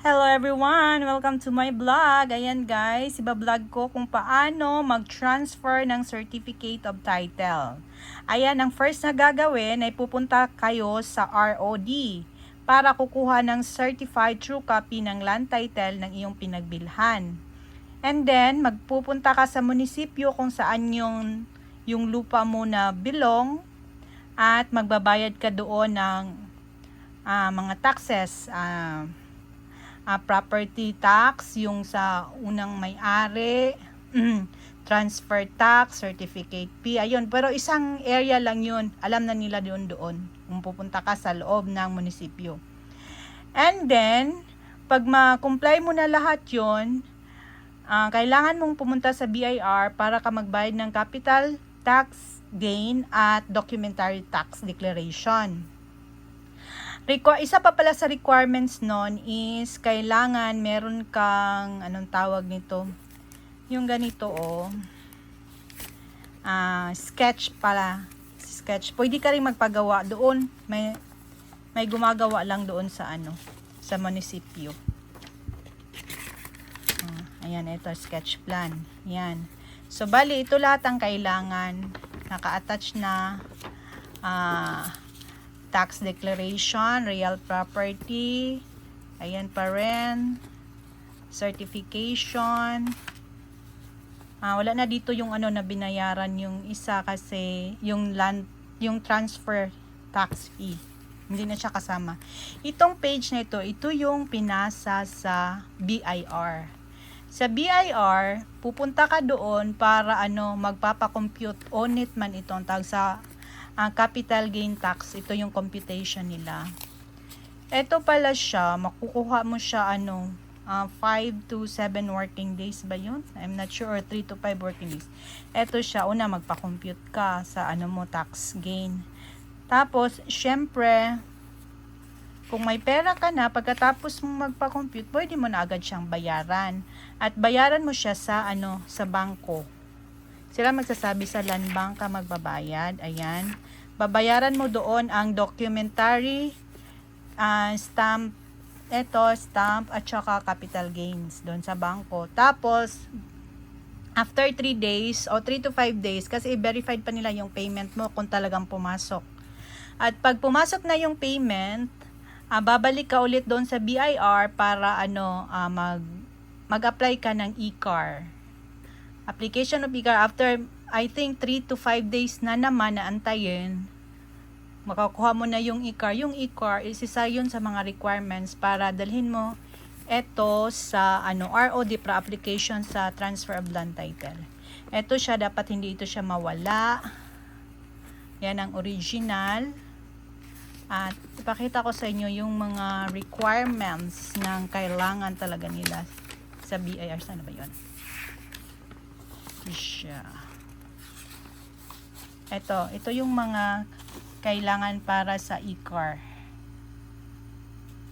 Hello everyone! Welcome to my vlog. Ayan guys, iba-vlog ko kung paano mag-transfer ng Certificate of Title. Ayan, ang first na gagawin ay pupunta kayo sa ROD para kukuha ng Certified True Copy ng Land Title ng iyong pinagbilhan. And then, magpupunta ka sa munisipyo kung saan yung lupa mo na belong at magbabayad ka doon ng mga taxes, property tax, yung sa unang may-ari, transfer tax, certificate fee, ayun. Pero isang area lang yun. Alam na nila doon kung pupunta ka sa loob ng munisipyo. And then, pag ma-comply mo na lahat yun, kailangan mong pumunta sa BIR para ka magbayad ng capital tax gain at documentary tax declaration. Isa pa pala sa requirements nun is kailangan meron kang, anong tawag nito? Yung ganito sketch pala. Sketch. Pwede ka rin magpagawa doon. May gumagawa lang doon sa sa munisipyo. Ayan, ito sketch plan. Yan. So bali ito lahat ang kailangan. Naka-attach na tax declaration, real property, ayan pa rin, certification. Wala na dito yung na binayaran yung isa kasi yung transfer tax fee. Hindi na siya kasama. Itong page na ito yung pinasa sa BIR. Sa BIR, pupunta ka doon para magpapakompute on it man itong tawag sa capital gain tax. Ito yung computation nila. Ito pala siya, makukuha mo siya 5 to 7 working days ba yun? I'm not sure, or 3 to 5 working days. Ito siya, una magpa-compute ka sa mo tax gain. Tapos, syempre, kung may pera ka na, pagkatapos mong magpa-compute, pwede mo na agad siyang bayaran. At bayaran mo siya sa sa bangko. Sila magsasabi sa land bank ka magbabayad. Ayan. Babayaran mo doon ang documentary, stamp, stamp at saka capital gains doon sa bangko. Tapos, after 3 days o 3 to 5 days, kasi i-verified pa nila yung payment mo kung talagang pumasok. At pag pumasok na yung payment, babalik ka ulit doon sa BIR para mag-apply ka ng e-car. Application of e-car, after I think 3 to 5 days na naman na antayin, makakuha mo na yung e-car. Yung e-car is isa yun sa mga requirements para dalhin mo ito sa ROD para application sa transfer of land title. Ito siya, dapat hindi ito siya mawala. Yan ang original. At ipakita ko sa inyo yung mga requirements ng kailangan talaga nila sa BIR. Saan ba yun? Siya. Ito yung mga kailangan para sa e-car.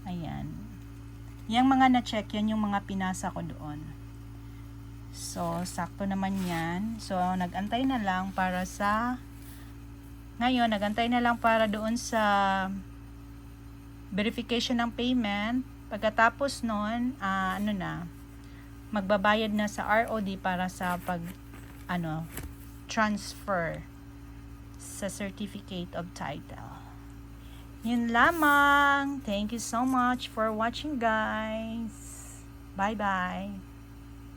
Ayan. Yung mga na-check, yan yung mga pinasa ko doon. So, sakto naman yan. So, nag-antay na lang para doon sa verification ng payment. Pagkatapos nun, magbabayad na sa ROD para sa transfer sa certificate of title. Yun lamang. Thank you so much for watching, guys. Bye bye.